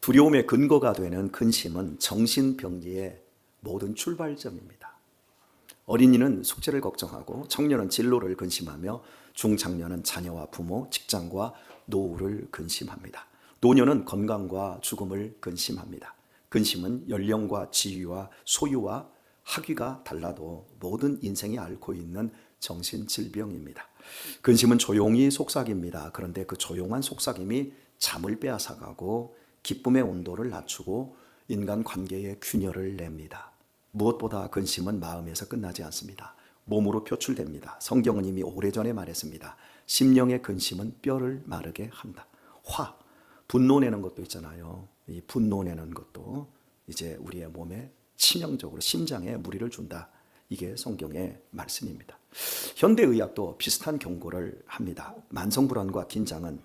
두려움의 근거가 되는 근심은 정신병리의 모든 출발점입니다. 어린이는 숙제를 걱정하고, 청년은 진로를 근심하며, 중장년은 자녀와 부모, 직장과 노후를 근심합니다. 노년은 건강과 죽음을 근심합니다. 근심은 연령과 지위와 소유와 학위가 달라도 모든 인생이 앓고 있는 정신질병입니다. 근심은 조용히 속삭입니다. 그런데 그 조용한 속삭임이 잠을 빼앗아가고 기쁨의 온도를 낮추고 인간관계에 균열을 냅니다. 무엇보다 근심은 마음에서 끝나지 않습니다. 몸으로 표출됩니다. 성경은 이미 오래전에 말했습니다. 심령의 근심은 뼈를 마르게 한다. 분노 내는 것도 있잖아요. 이 분노 내는 것도 이제 우리의 몸에 치명적으로 심장에 무리를 준다. 이게 성경의 말씀입니다. 현대의학도 비슷한 경고를 합니다. 만성불안과 긴장은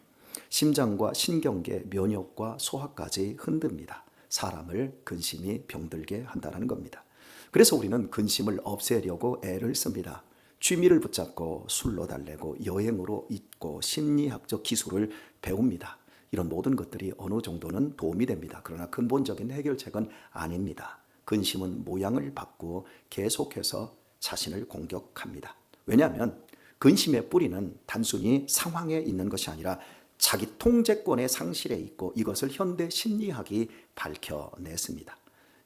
심장과 신경계, 면역과 소화까지 흔듭니다. 사람을 근심이 병들게 한다는 겁니다. 그래서 우리는 근심을 없애려고 애를 씁니다. 취미를 붙잡고 술로 달래고 여행으로 잊고 심리학적 기술을 배웁니다. 이런 모든 것들이 어느 정도는 도움이 됩니다. 그러나 근본적인 해결책은 아닙니다. 근심은 모양을 바꾸어 계속해서 자신을 공격합니다. 왜냐하면 근심의 뿌리는 단순히 상황에 있는 것이 아니라 자기 통제권의 상실에 있고, 이것을 현대 심리학이 밝혀냈습니다.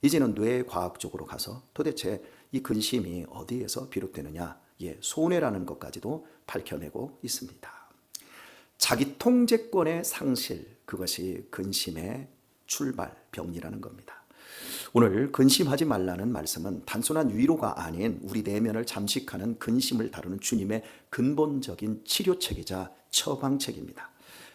이제는 뇌과학적으로 가서 도대체 이 근심이 어디에서 비롯되느냐, 손해라는 것까지도 밝혀내고 있습니다. 자기 통제권의 상실, 그것이 근심의 출발, 병리라는 겁니다. 오늘 근심하지 말라는 말씀은 단순한 위로가 아닌 우리 내면을 잠식하는 근심을 다루는 주님의 근본적인 치료책이자 처방책입니다.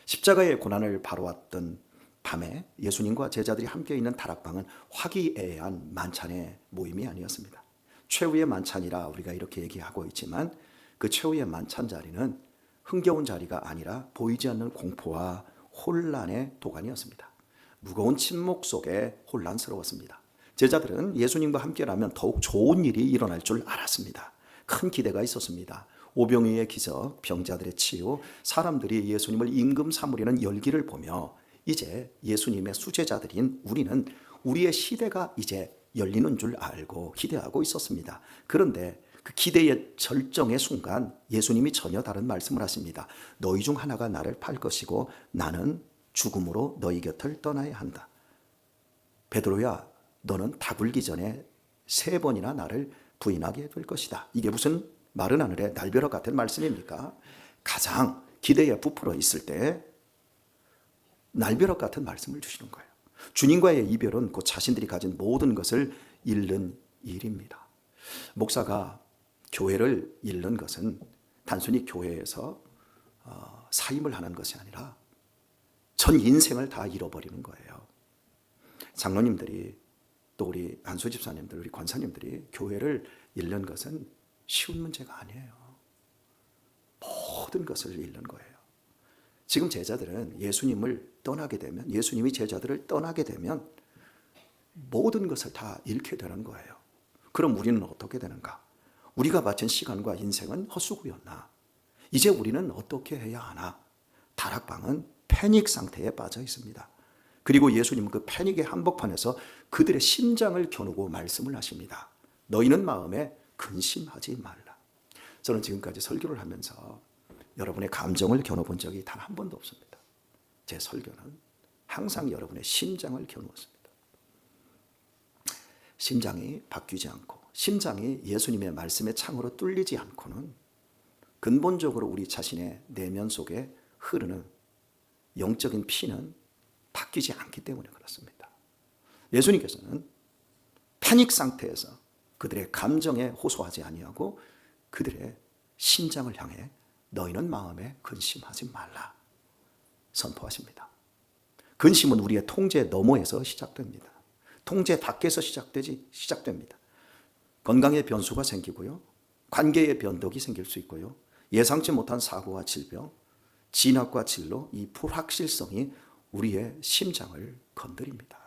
십자가의 고난을 바라왔던 밤에 예수님과 제자들이 함께 있는 다락방은 화기애애한 만찬의 모임이 아니었습니다. 최후의 만찬이라 우리가 이렇게 얘기하고 있지만, 그 최후의 만찬 자리는 흥겨운 자리가 아니라 보이지 않는 공포와 혼란의 도가니였습니다. 무거운 침묵 속에 혼란스러웠습니다. 제자들은 예수님과 함께라면 더욱 좋은 일이 일어날 줄 알았습니다. 큰 기대가 있었습니다. 오병이의 기적, 병자들의 치유, 사람들이 예수님을 임금 삼으려는 열기를 보며 이제 예수님의 수제자들인 우리는 우리의 시대가 이제 열리는 줄 알고 기대하고 있었습니다. 그런데 그 기대의 절정의 순간 예수님이 전혀 다른 말씀을 하십니다. 너희 중 하나가 나를 팔 것이고 나는 죽음으로 너희 곁을 떠나야 한다. 베드로야, 너는 다 굴기 전에 3번이나 나를 부인하게 될 것이다. 이게 무슨 마른 하늘의 날벼락 같은 말씀입니까? 가장 기대에 부풀어 있을 때 날벼락 같은 말씀을 주시는 거예요. 주님과의 이별은 곧 자신들이 가진 모든 것을 잃는 일입니다. 목사가 교회를 잃는 것은 단순히 교회에서 사임을 하는 것이 아니라 전 인생을 다 잃어버리는 거예요. 장로님들이, 또 우리 안수 집사님들, 우리 권사님들이 교회를 잃는 것은 쉬운 문제가 아니에요. 모든 것을 잃는 거예요. 지금 제자들은 예수님을 떠나게 되면, 예수님이 제자들을 떠나게 되면 모든 것을 다 잃게 되는 거예요. 그럼 우리는 어떻게 되는가? 우리가 바친 시간과 인생은 헛수고였나? 이제 우리는 어떻게 해야 하나? 다락방은 패닉 상태에 빠져 있습니다. 그리고 예수님은 그 패닉의 한복판에서 그들의 심장을 겨누고 말씀을 하십니다. 너희는 마음에 근심하지 말라. 저는 지금까지 설교를 하면서 여러분의 감정을 겨눠본 적이 단 한 번도 없습니다. 제 설교는 항상 여러분의 심장을 겨누었습니다. 심장이 바뀌지 않고, 심장이 예수님의 말씀의 창으로 뚫리지 않고는 근본적으로 우리 자신의 내면 속에 흐르는 영적인 피는 바뀌지 않기 때문에 그렇습니다. 예수님께서는 패닉 상태에서 그들의 감정에 호소하지 아니하고 그들의 심장을 향해 너희는 마음에 근심하지 말라 선포하십니다. 근심은 우리의 통제 너머에서 시작됩니다. 통제 밖에서 시작됩니다. 건강의 변수가 생기고요, 관계의 변덕이 생길 수 있고요, 예상치 못한 사고와 질병, 진학과 진로, 이 불확실성이 우리의 심장을 건드립니다.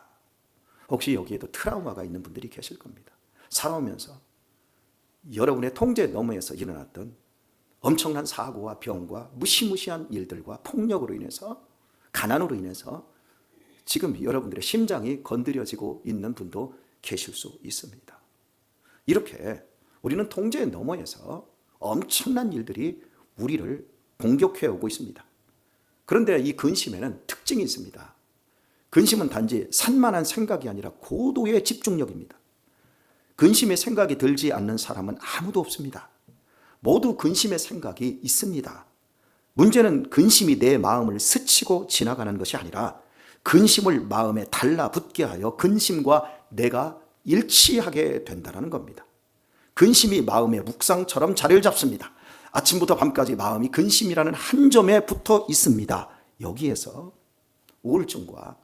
혹시 여기에도 트라우마가 있는 분들이 계실 겁니다. 살아오면서 여러분의 통제 너머에서 일어났던 엄청난 사고와 병과 무시무시한 일들과 폭력으로 인해서, 가난으로 인해서 지금 여러분들의 심장이 건드려지고 있는 분도 계실 수 있습니다. 이렇게 우리는 통제 너머에서 엄청난 일들이 우리를 공격해 오고 있습니다. 그런데 이 근심에는 특징이 있습니다. 근심은 단지 산만한 생각이 아니라 고도의 집중력입니다. 근심의 생각이 들지 않는 사람은 아무도 없습니다. 모두 근심의 생각이 있습니다. 문제는 근심이 내 마음을 스치고 지나가는 것이 아니라 근심을 마음에 달라붙게 하여 근심과 내가 일치하게 된다는 겁니다. 근심이 마음의 묵상처럼 자리를 잡습니다. 아침부터 밤까지 마음이 근심이라는 한 점에 붙어 있습니다. 여기에서 우울증과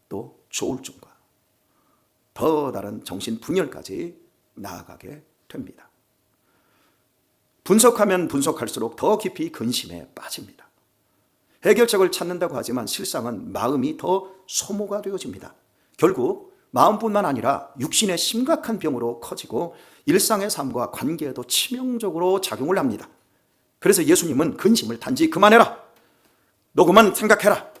또 조울증과 더 다른 정신분열까지 나아가게 됩니다. 분석하면 분석할수록 더 깊이 근심에 빠집니다. 해결책을 찾는다고 하지만 실상은 마음이 더 소모가 되어집니다. 결국 마음뿐만 아니라 육신의 심각한 병으로 커지고 일상의 삶과 관계에도 치명적으로 작용을 합니다. 그래서 예수님은 근심을 단지 그만해라, 너 그만 생각해라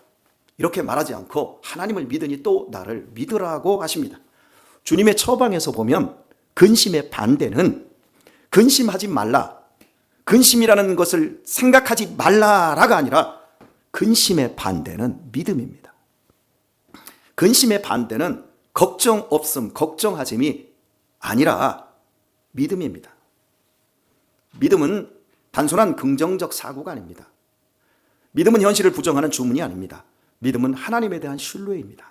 이렇게 말하지 않고 하나님을 믿으니 또 나를 믿으라고 하십니다. 주님의 처방에서 보면 근심의 반대는 근심하지 말라, 근심이라는 것을 생각하지 말라라가 아니라 근심의 반대는 믿음입니다. 근심의 반대는 걱정 없음, 걱정하짐이 아니라 믿음입니다. 믿음은 단순한 긍정적 사고가 아닙니다. 믿음은 현실을 부정하는 주문이 아닙니다. 믿음은 하나님에 대한 신뢰입니다.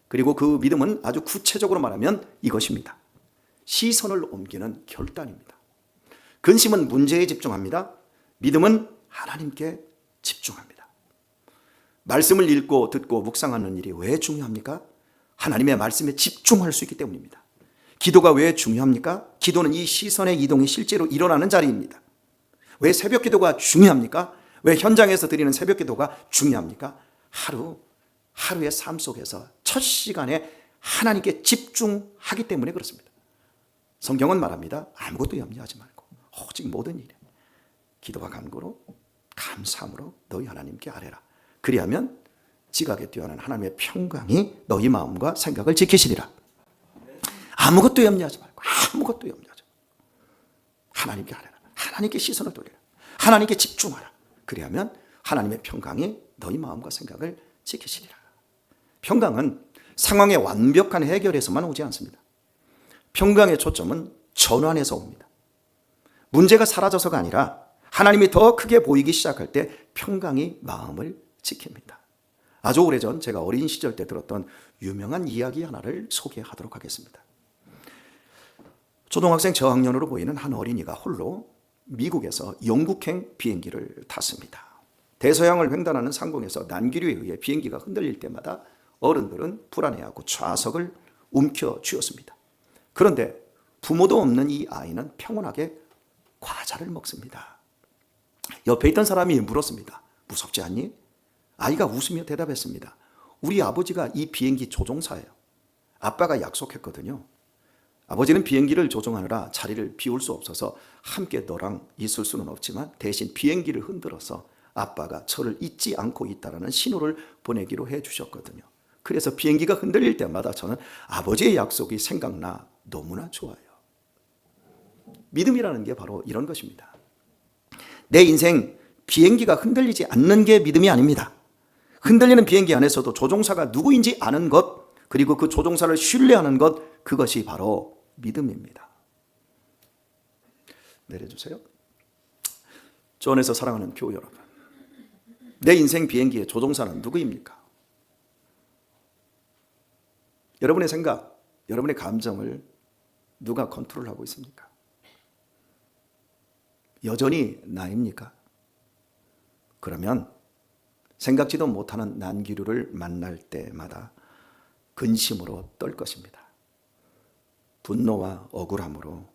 그리고 그 믿음은 아주 구체적으로 말하면 이것입니다. 시선을 옮기는 결단입니다. 근심은 문제에 집중합니다. 믿음은 하나님께 집중합니다. 말씀을 읽고 듣고 묵상하는 일이 왜 중요합니까? 하나님의 말씀에 집중할 수 있기 때문입니다. 기도가 왜 중요합니까? 기도는 이 시선의 이동이 실제로 일어나는 자리입니다. 왜 새벽 기도가 중요합니까? 왜 현장에서 드리는 새벽 기도가 중요합니까? 하루의 삶 속에서 첫 시간에 하나님께 집중하기 때문에 그렇습니다. 성경은 말합니다. 아무것도 염려하지 말고 오직 모든 일에 기도와 간구로 감사함으로 너희 하나님께 아뢰라. 그리하면 지각에 뛰어난 하나님의 평강이 너희 마음과 생각을 지키시리라. 아무것도 염려하지 말고 아무것도 염려하지 말고 하나님께 아뢰라. 하나님께 시선을 돌리라. 하나님께 집중하라. 그리하면 하나님의 평강이 너희 마음과 생각을 지키시리라. 평강은 상황의 완벽한 해결에서만 오지 않습니다. 평강의 초점은 전환에서 옵니다. 문제가 사라져서가 아니라 하나님이 더 크게 보이기 시작할 때 평강이 마음을 지킵니다. 아주 오래전 제가 어린 시절 때 들었던 유명한 이야기 하나를 소개하도록 하겠습니다. 초등학생 저학년으로 보이는 한 어린이가 홀로 미국에서 영국행 비행기를 탔습니다. 대서양을 횡단하는 상공에서 난기류에 의해 비행기가 흔들릴 때마다 어른들은 불안해하고 좌석을 움켜쥐었습니다. 그런데 부모도 없는 이 아이는 평온하게 과자를 먹습니다. 옆에 있던 사람이 물었습니다. 무섭지 않니? 아이가 웃으며 대답했습니다. 우리 아버지가 이 비행기 조종사예요. 아빠가 약속했거든요. 아버지는 비행기를 조종하느라 자리를 비울 수 없어서 함께 너랑 있을 수는 없지만 대신 비행기를 흔들어서 아빠가 저를 잊지 않고 있다는 신호를 보내기로 해주셨거든요. 그래서 비행기가 흔들릴 때마다 저는 아버지의 약속이 생각나 너무나 좋아요. 믿음이라는 게 바로 이런 것입니다. 내 인생 비행기가 흔들리지 않는 게 믿음이 아닙니다. 흔들리는 비행기 안에서도 조종사가 누구인지 아는 것, 그리고 그 조종사를 신뢰하는 것, 그것이 바로 믿음입니다. 내려주세요. 주 안에서 사랑하는 교우 여러분, 내 인생 비행기의 조종사는 누구입니까? 여러분의 생각, 여러분의 감정을 누가 컨트롤하고 있습니까? 여전히 나입니까? 그러면 생각지도 못하는 난기류를 만날 때마다 근심으로 떨 것입니다. 분노와 억울함으로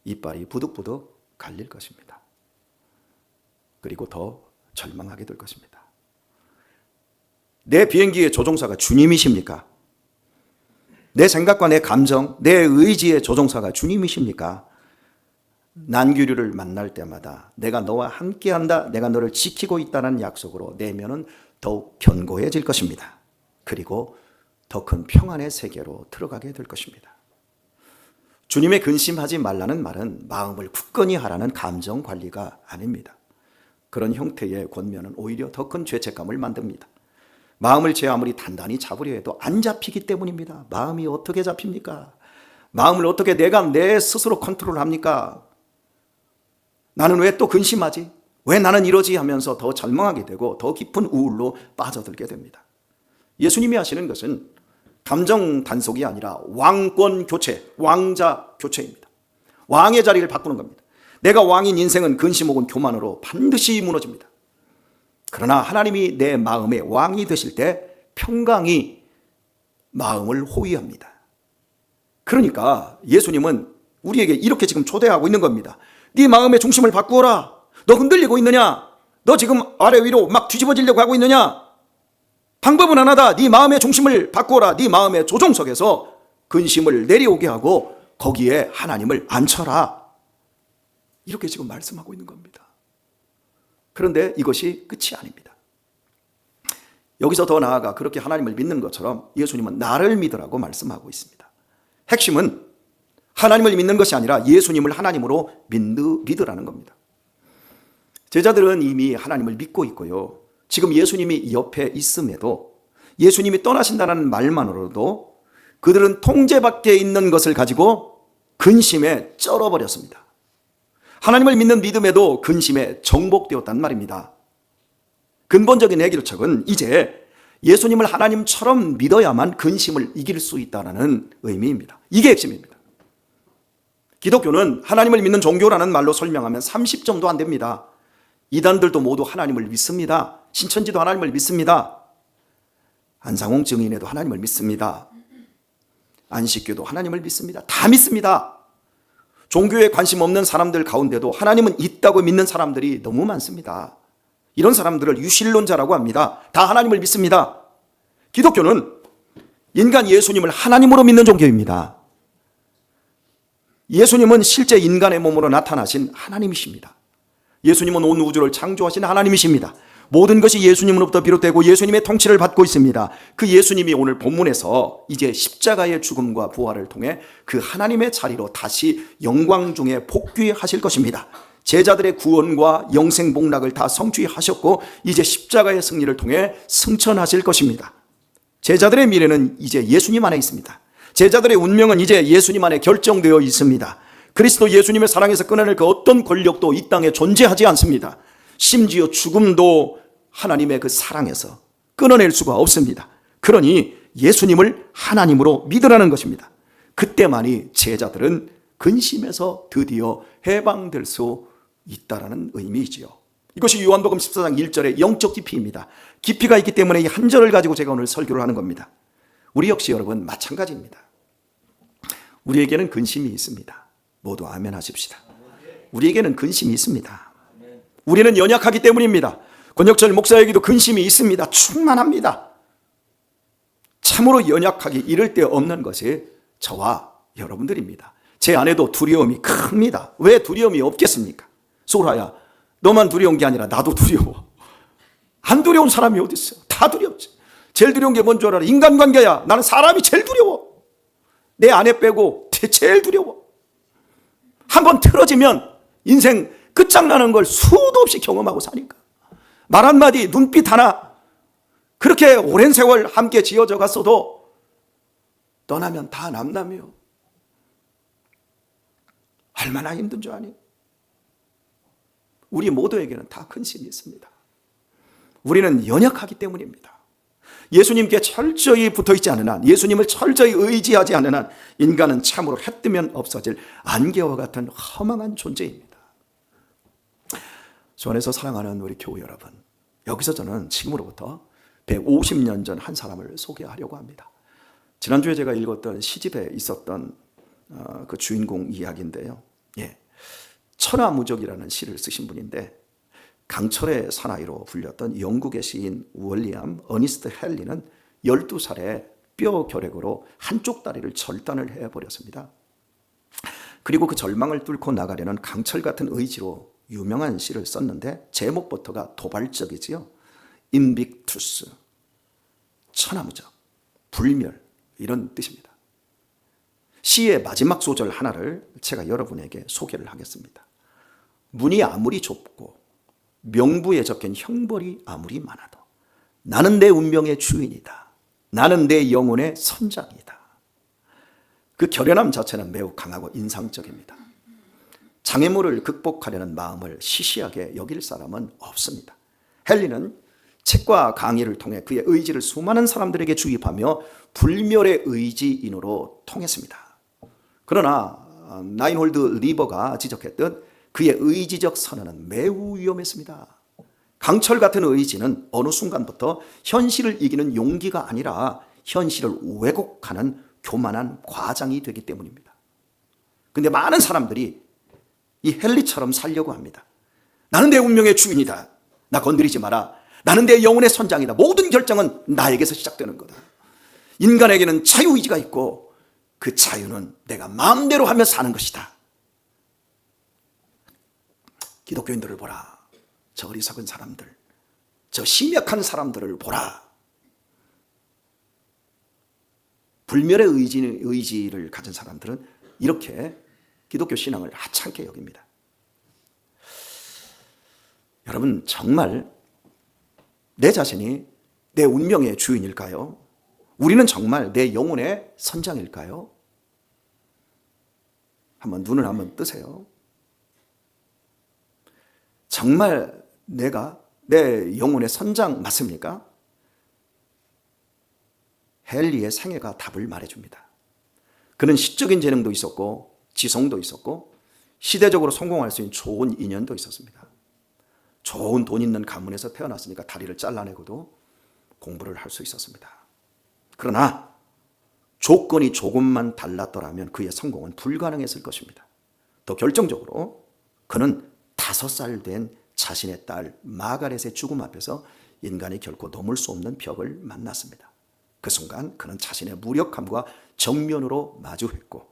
이빨이 부득부득 갈릴 것입니다. 그리고 더 절망하게 될 것입니다. 내 비행기의 조종사가 주님이십니까? 내 생각과 내 감정, 내 의지의 조종사가 주님이십니까? 난기류를 만날 때마다 내가 너와 함께한다, 내가 너를 지키고 있다는 약속으로 내면은 더욱 견고해질 것입니다. 그리고 더 큰 평안의 세계로 들어가게 될 것입니다. 주님의 근심하지 말라는 말은 마음을 굳건히 하라는 감정 관리가 아닙니다. 그런 형태의 권면은 오히려 더 큰 죄책감을 만듭니다. 마음을 제 아무리 단단히 잡으려 해도 안 잡히기 때문입니다. 마음이 어떻게 잡힙니까? 마음을 어떻게 내가 내 스스로 컨트롤합니까? 나는 왜 또 근심하지? 왜 나는 이러지? 하면서 더 절망하게 되고 더 깊은 우울로 빠져들게 됩니다. 예수님이 하시는 것은 감정 단속이 아니라 왕권 교체, 왕자 교체입니다. 왕의 자리를 바꾸는 겁니다. 내가 왕인 인생은 근심 혹은 교만으로 반드시 무너집니다. 그러나 하나님이 내 마음의 왕이 되실 때 평강이 마음을 호위합니다. 그러니까 예수님은 우리에게 이렇게 지금 초대하고 있는 겁니다. 네 마음의 중심을 바꾸어라. 너 흔들리고 있느냐? 너 지금 아래 위로 막 뒤집어지려고 하고 있느냐? 방법은 하나다. 네 마음의 중심을 바꾸어라. 네 마음의 조종석에서 근심을 내려오게 하고 거기에 하나님을 앉혀라. 이렇게 지금 말씀하고 있는 겁니다. 그런데 이것이 끝이 아닙니다. 여기서 더 나아가 그렇게 하나님을 믿는 것처럼 예수님은 나를 믿으라고 말씀하고 있습니다. 핵심은 하나님을 믿는 것이 아니라 예수님을 하나님으로 믿으라는 겁니다. 제자들은 이미 하나님을 믿고 있고요. 지금 예수님이 옆에 있음에도 예수님이 떠나신다는 말만으로도 그들은 통제 밖에 있는 것을 가지고 근심에 쩔어버렸습니다. 하나님을 믿는 믿음에도 근심에 정복되었단 말입니다. 근본적인 해결책은 이제 예수님을 하나님처럼 믿어야만 근심을 이길 수 있다는 의미입니다. 이게 핵심입니다. 기독교는 하나님을 믿는 종교라는 말로 설명하면 30점도 안 됩니다. 이단들도 모두 하나님을 믿습니다. 신천지도 하나님을 믿습니다. 안상홍 증인회도 하나님을 믿습니다. 안식교도 하나님을 믿습니다. 다 믿습니다. 종교에 관심 없는 사람들 가운데도 하나님은 있다고 믿는 사람들이 너무 많습니다. 이런 사람들을 유실론자라고 합니다. 다 하나님을 믿습니다. 기독교는 인간 예수님을 하나님으로 믿는 종교입니다. 예수님은 실제 인간의 몸으로 나타나신 하나님이십니다. 예수님은 온 우주를 창조하신 하나님이십니다. 모든 것이 예수님으로부터 비롯되고 예수님의 통치를 받고 있습니다. 그 예수님이 오늘 본문에서 이제 십자가의 죽음과 부활을 통해 그 하나님의 자리로 다시 영광 중에 복귀하실 것입니다. 제자들의 구원과 영생 복락을 다 성취하셨고 이제 십자가의 승리를 통해 승천하실 것입니다. 제자들의 미래는 이제 예수님 안에 있습니다. 제자들의 운명은 이제 예수님 안에 결정되어 있습니다. 그리스도 예수님의 사랑에서 끊어낼 그 어떤 권력도 이 땅에 존재하지 않습니다. 심지어 죽음도 하나님의 그 사랑에서 끊어낼 수가 없습니다. 그러니 예수님을 하나님으로 믿으라는 것입니다. 그때만이 제자들은 근심에서 드디어 해방될 수 있다라는 의미이지요. 이것이 요한복음 14장 1절의 영적 깊이입니다. 깊이가 있기 때문에 이 한 절을 가지고 제가 오늘 설교를 하는 겁니다. 우리 역시 여러분 마찬가지입니다. 우리에게는 근심이 있습니다. 모두 아멘 하십시다. 우리에게는 근심이 있습니다. 우리는 연약하기 때문입니다. 권혁철 목사에게도 근심이 있습니다. 충만합니다. 참으로 연약하기 이를 데 없는 것이 저와 여러분들입니다. 제 안에도 두려움이 큽니다. 왜 두려움이 없겠습니까? 소라야, 너만 두려운 게 아니라 나도 두려워. 안 두려운 사람이 어디 있어요? 다 두렵지. 제일 두려운 게 뭔 줄 알아? 인간관계야. 나는 사람이 제일 두려워. 내 아내 빼고 제일 두려워. 한번 틀어지면 인생 끝장나는 걸 수도 없이 경험하고 사니까. 말 한마디, 눈빛 하나, 그렇게 오랜 세월 함께 지어져 갔어도 떠나면 다 남남이요. 얼마나 힘든 줄 아니? 우리 모두에게는 다 근심이 있습니다. 우리는 연약하기 때문입니다. 예수님께 철저히 붙어있지 않은 한, 예수님을 철저히 의지하지 않은 한 인간은 참으로 해 뜨면 없어질 안개와 같은 허망한 존재입니다. 주 안에서 사랑하는 우리 교우 여러분, 여기서 저는 지금으로부터 150년 전 한 사람을 소개하려고 합니다. 지난주에 제가 읽었던 시집에 있었던 그 주인공 이야기인데요. 천하무적이라는 시를 쓰신 분인데 강철의 사나이로 불렸던 영국의 시인 월리엄 어니스트 헨리는 12살에 뼈 결핵으로 한쪽 다리를 절단을 해버렸습니다. 그리고 그 절망을 뚫고 나가려는 강철 같은 의지로 유명한 시를 썼는데 제목부터가 도발적이지요. 인빅투스, 천하무적. 불멸, 이런 뜻입니다. 시의 마지막 소절 하나를 제가 여러분에게 소개를 하겠습니다. 문이 아무리 좁고 명부에 적힌 형벌이 아무리 많아도 나는 내 운명의 주인이다. 나는 내 영혼의 선장이다. 그 결연함 자체는 매우 강하고 인상적입니다. 장애물을 극복하려는 마음을 시시하게 여길 사람은 없습니다. 헨리는 책과 강의를 통해 그의 의지를 수많은 사람들에게 주입하며 불멸의 의지인으로 통했습니다. 그러나 라인홀드 리버가 지적했듯 그의 의지적 선언은 매우 위험했습니다. 강철 같은 의지는 어느 순간부터 현실을 이기는 용기가 아니라 현실을 왜곡하는 교만한 과장이 되기 때문입니다. 그런데 많은 사람들이 이 헨리처럼 살려고 합니다. 나는 내 운명의 주인이다. 나 건드리지 마라. 나는 내 영혼의 선장이다. 모든 결정은 나에게서 시작되는 거다. 인간에게는 자유의지가 있고 그 자유는 내가 마음대로 하며 사는 것이다. 기독교인들을 보라. 저 어리석은 사람들, 저 심약한 사람들을 보라. 불멸의 의지를 가진 사람들은 이렇게 기독교 신앙을 하찮게 여깁니다. 여러분, 정말 내 자신이 내 운명의 주인일까요? 우리는 정말 내 영혼의 선장일까요? 눈을 한번 뜨세요. 정말 내가 내 영혼의 선장 맞습니까? 헨리의 생애가 답을 말해줍니다. 그는 시적인 재능도 있었고 지성도 있었고 시대적으로 성공할 수 있는 좋은 인연도 있었습니다. 좋은 돈 있는 가문에서 태어났으니까 다리를 잘라내고도 공부를 할 수 있었습니다. 그러나 조건이 조금만 달랐더라면 그의 성공은 불가능했을 것입니다. 더 결정적으로 그는 5살 된 자신의 딸 마가렛의 죽음 앞에서 인간이 결코 넘을 수 없는 벽을 만났습니다. 그 순간 그는 자신의 무력함과 정면으로 마주했고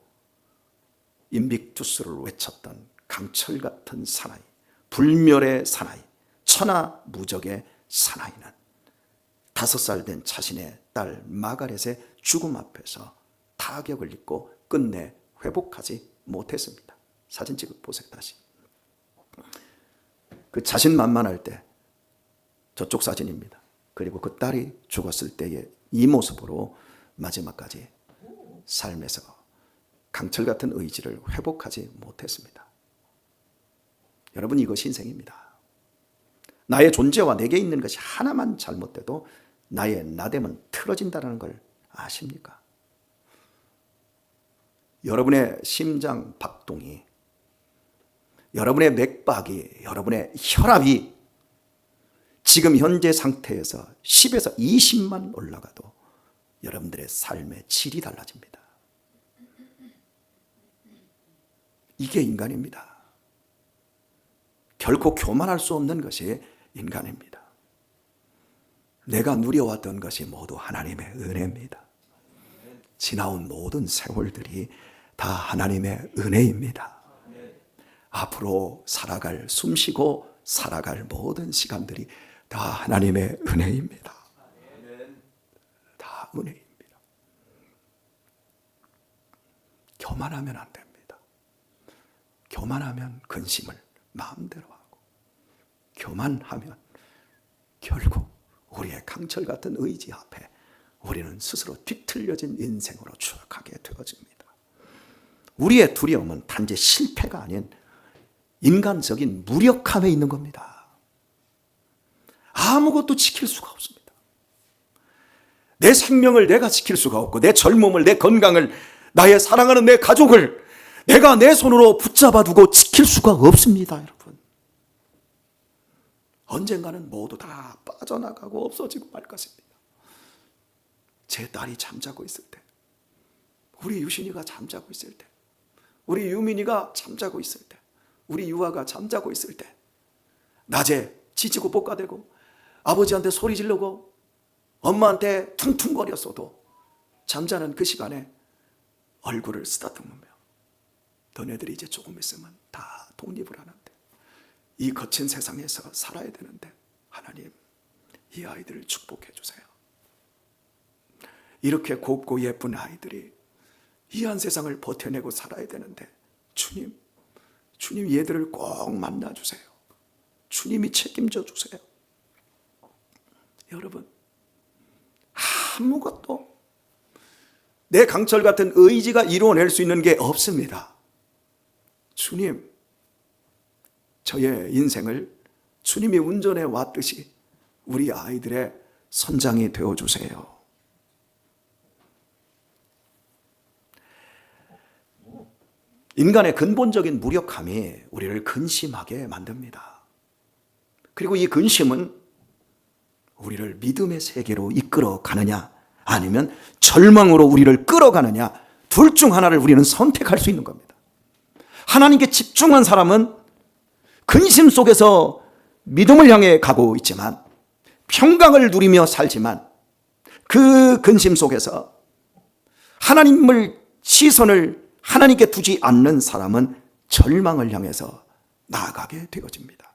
인빅투스를 외쳤던 강철 같은 사나이, 불멸의 사나이, 천하무적의 사나이는 5살 된 자신의 딸 마가렛의 죽음 앞에서 타격을 입고 끝내 회복하지 못했습니다. 사진 찍어 보세요. 다시. 그 자신만만할 때 저쪽 사진입니다. 그리고 그 딸이 죽었을 때의 이 모습으로 마지막까지 삶에서 강철 같은 의지를 회복하지 못했습니다. 여러분, 이것이 인생입니다. 나의 존재와 내게 있는 것이 하나만 잘못돼도 나의 나됨은 틀어진다는 걸 아십니까? 여러분의 심장 박동이, 여러분의 맥박이, 여러분의 혈압이 지금 현재 상태에서 10에서 20만 올라가도 여러분들의 삶의 질이 달라집니다. 이게 인간입니다. 결코 교만할 수 없는 것이 인간입니다. 내가 누려왔던 것이 모두 하나님의 은혜입니다. 지나온 모든 세월들이 다 하나님의 은혜입니다. 앞으로 살아갈, 숨쉬고 살아갈 모든 시간들이 다 하나님의 은혜입니다. 다 은혜입니다. 교만하면 안 됩니다. 교만하면 근심을 마음대로 하고, 교만하면 결국 우리의 강철 같은 의지 앞에 우리는 스스로 뒤틀려진 인생으로 추락하게 되어집니다. 우리의 두려움은 단지 실패가 아닌 인간적인 무력함에 있는 겁니다. 아무것도 지킬 수가 없습니다. 내 생명을 내가 지킬 수가 없고, 내 젊음을, 내 건강을, 나의 사랑하는 내 가족을 내가 내 손으로 붙잡아 두고 지킬 수가 없습니다, 여러분. 언젠가는 모두 다 빠져나가고 없어지고 말 것입니다. 제 딸이 잠자고 있을 때, 우리 유신이가 잠자고 있을 때, 우리 유민이가 잠자고 있을 때, 우리 유아가 잠자고 있을 때, 낮에 지치고 볶아대고 아버지한테 소리 지르고 엄마한테 퉁퉁거렸어도 잠자는 그 시간에 얼굴을 쓰다듬으며, 너네들이 이제 조금 있으면 다 독립을 하는데, 이 거친 세상에서 살아야 되는데 하나님, 이 아이들을 축복해 주세요. 이렇게 곱고 예쁜 아이들이 이 한 세상을 버텨내고 살아야 되는데 주님 얘들을 꼭 만나주세요. 주님이 책임져 주세요. 여러분, 아무것도 내 강철 같은 의지가 이루어낼 수 있는 게 없습니다. 주님, 저의 인생을 주님이 운전해 왔듯이 우리 아이들의 선장이 되어주세요. 인간의 근본적인 무력함이 우리를 근심하게 만듭니다. 그리고 이 근심은 우리를 믿음의 세계로 이끌어 가느냐 아니면 절망으로 우리를 끌어가느냐, 둘 중 하나를 우리는 선택할 수 있는 겁니다. 하나님께 집중한 사람은 근심 속에서 믿음을 향해 가고 있지만, 평강을 누리며 살지만, 그 근심 속에서 하나님을 시선을 하나님께 두지 않는 사람은 절망을 향해서 나아가게 되어집니다.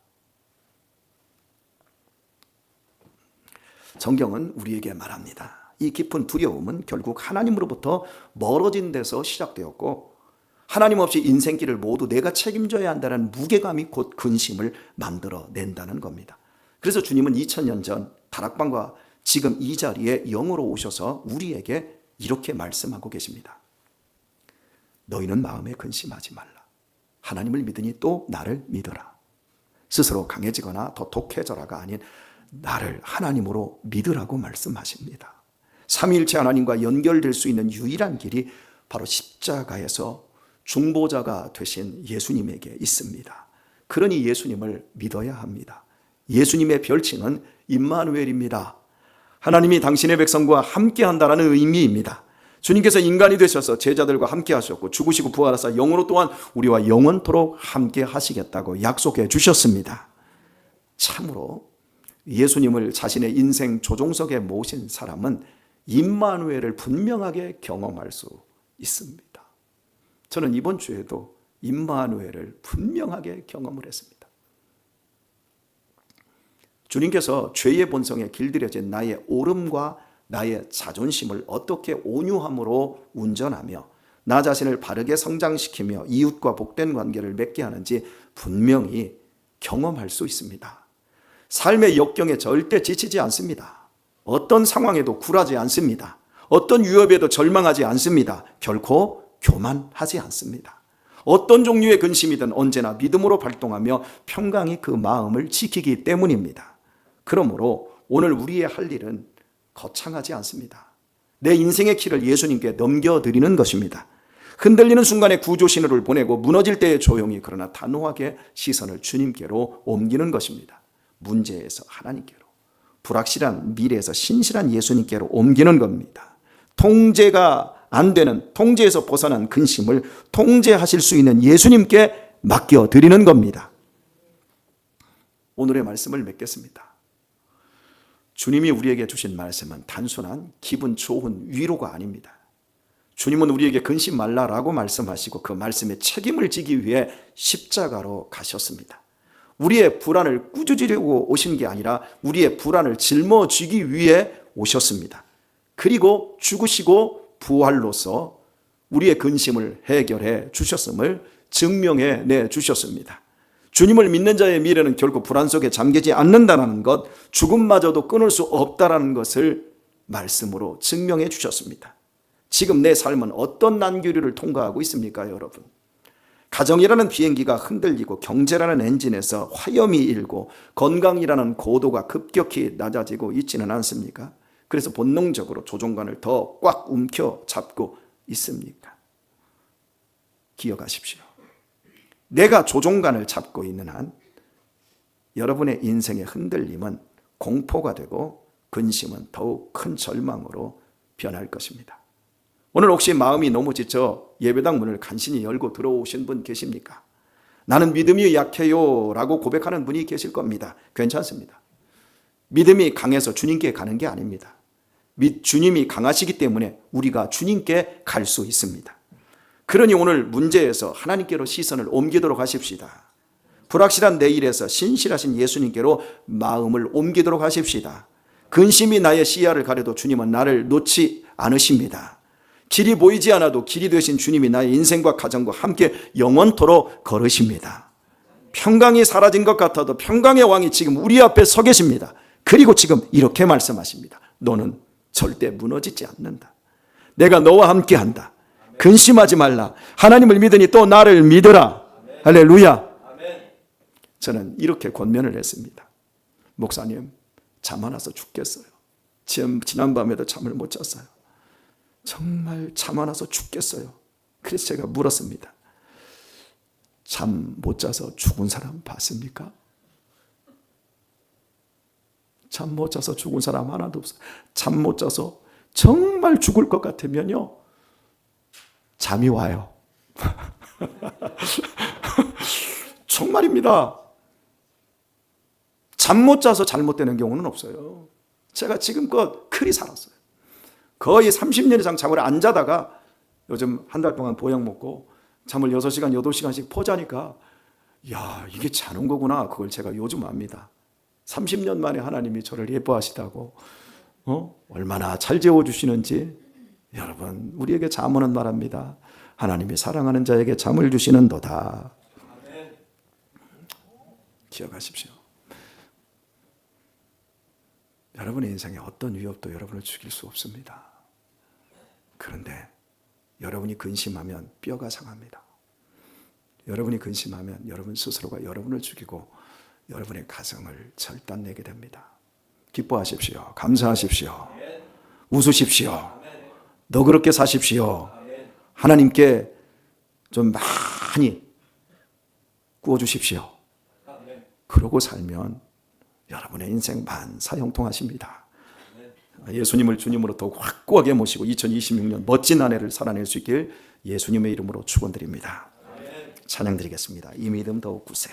성경은 우리에게 말합니다. 이 깊은 두려움은 결국 하나님으로부터 멀어진 데서 시작되었고, 하나님 없이 인생길을 모두 내가 책임져야 한다는 무게감이 곧 근심을 만들어낸다는 겁니다. 그래서 주님은 2000년 전 다락방과 지금 이 자리에 영으로 오셔서 우리에게 이렇게 말씀하고 계십니다. 너희는 마음에 근심하지 말라. 하나님을 믿으니 또 나를 믿어라. 스스로 강해지거나 더 독해져라가 아닌 나를 하나님으로 믿으라고 말씀하십니다. 삼위일체 하나님과 연결될 수 있는 유일한 길이 바로 십자가에서 중보자가 되신 예수님에게 있습니다. 그러니 예수님을 믿어야 합니다. 예수님의 별칭은 임마누엘입니다. 하나님이 당신의 백성과 함께한다는 의미입니다. 주님께서 인간이 되셔서 제자들과 함께 하셨고 죽으시고 부활하사 영으로 또한 우리와 영원토록 함께 하시겠다고 약속해 주셨습니다. 참으로 예수님을 자신의 인생 조종석에 모신 사람은 임마누엘을 분명하게 경험할 수 있습니다. 저는 이번 주에도 임마누엘을 분명하게 경험을 했습니다. 주님께서 죄의 본성에 길들여진 나의 오름과 나의 자존심을 어떻게 온유함으로 운전하며 나 자신을 바르게 성장시키며 이웃과 복된 관계를 맺게 하는지 분명히 경험할 수 있습니다. 삶의 역경에 절대 지치지 않습니다. 어떤 상황에도 굴하지 않습니다. 어떤 위협에도 절망하지 않습니다. 결코 교만하지 않습니다. 어떤 종류의 근심이든 언제나 믿음으로 발동하며 평강히 그 마음을 지키기 때문입니다. 그러므로 오늘 우리의 할 일은 거창하지 않습니다. 내 인생의 키를 예수님께 넘겨드리는 것입니다. 흔들리는 순간에 구조 신호를 보내고 무너질 때에 조용히 그러나 단호하게 시선을 주님께로 옮기는 것입니다. 문제에서 하나님께로, 불확실한 미래에서 신실한 예수님께로 옮기는 겁니다. 통제가 안 되는, 통제에서 벗어난 근심을 통제하실 수 있는 예수님께 맡겨드리는 겁니다. 오늘의 말씀을 맺겠습니다. 주님이 우리에게 주신 말씀은 단순한 기분 좋은 위로가 아닙니다. 주님은 우리에게 근심 말라라고 말씀하시고 그 말씀에 책임을 지기 위해 십자가로 가셨습니다. 우리의 불안을 꾸짖으려고 오신 게 아니라 우리의 불안을 짊어지기 위해 오셨습니다. 그리고 죽으시고 부활로서 우리의 근심을 해결해 주셨음을 증명해 내 주셨습니다. 주님을 믿는 자의 미래는 결코 불안 속에 잠기지 않는다는 것, 죽음마저도 끊을 수 없다는 것을 말씀으로 증명해 주셨습니다. 지금 내 삶은 어떤 난교류를 통과하고 있습니까, 여러분? 가정이라는 비행기가 흔들리고 경제라는 엔진에서 화염이 일고 건강이라는 고도가 급격히 낮아지고 있지는 않습니까? 그래서 본능적으로 조종관을 더 꽉 움켜 잡고 있습니까? 기억하십시오. 내가 조종관을 잡고 있는 한 여러분의 인생의 흔들림은 공포가 되고 근심은 더욱 큰 절망으로 변할 것입니다. 오늘 혹시 마음이 너무 지쳐 예배당 문을 간신히 열고 들어오신 분 계십니까? 나는 믿음이 약해요 라고 고백하는 분이 계실 겁니다. 괜찮습니다. 믿음이 강해서 주님께 가는 게 아닙니다. 주님이 강하시기 때문에 우리가 주님께 갈 수 있습니다. 그러니 오늘 문제에서 하나님께로 시선을 옮기도록 하십시다. 불확실한 내일에서 신실하신 예수님께로 마음을 옮기도록 하십시다. 근심이 나의 시야를 가려도 주님은 나를 놓지 않으십니다. 길이 보이지 않아도 길이 되신 주님이 나의 인생과 가정과 함께 영원토록 걸으십니다. 평강이 사라진 것 같아도 평강의 왕이 지금 우리 앞에 서 계십니다. 그리고 지금 이렇게 말씀하십니다. 너는 절대 무너지지 않는다. 내가 너와 함께 한다. 근심하지 말라. 하나님을 믿으니 또 나를 믿으라. 할렐루야. 저는 이렇게 권면을 했습니다. 목사님, 잠 안 와서 죽겠어요. 지난밤에도 잠을 못 잤어요. 정말 잠 안 와서 죽겠어요. 그래서 제가 물었습니다. 잠 못 자서 죽은 사람 봤습니까? 잠 못 자서 죽은 사람 하나도 없어요. 잠 못 자서 정말 죽을 것 같으면요, 잠이 와요. 정말입니다. 잠 못 자서 잘못되는 경우는 없어요. 제가 지금껏 그리 살았어요. 거의 30년 이상 잠을 안 자다가 요즘 한 달 동안 보약 먹고 잠을 6시간, 8시간씩 퍼자니까 야, 이게 자는 거구나. 그걸 제가 요즘 압니다. 30년 만에 하나님이 저를 예뻐하시다고 얼마나 잘 재워주시는지. 여러분, 우리에게 잠언은 말합니다. 하나님이 사랑하는 자에게 잠을 주시는도다. 기억하십시오. 여러분의 인생에 어떤 위협도 여러분을 죽일 수 없습니다. 그런데 여러분이 근심하면 뼈가 상합니다. 여러분이 근심하면 여러분 스스로가 여러분을 죽이고 여러분의 가정을 절단내게 됩니다. 기뻐하십시오. 감사하십시오. 웃으십시오. 너그럽게 사십시오. 하나님께 좀 많이 구워주십시오. 그러고 살면 여러분의 인생 만사형통하십니다. 예수님을 주님으로 더욱 확고하게 모시고 2026년 멋진 한 해를 살아낼 수 있길 예수님의 이름으로 축원드립니다. 찬양드리겠습니다. 이 믿음 더욱 굳세.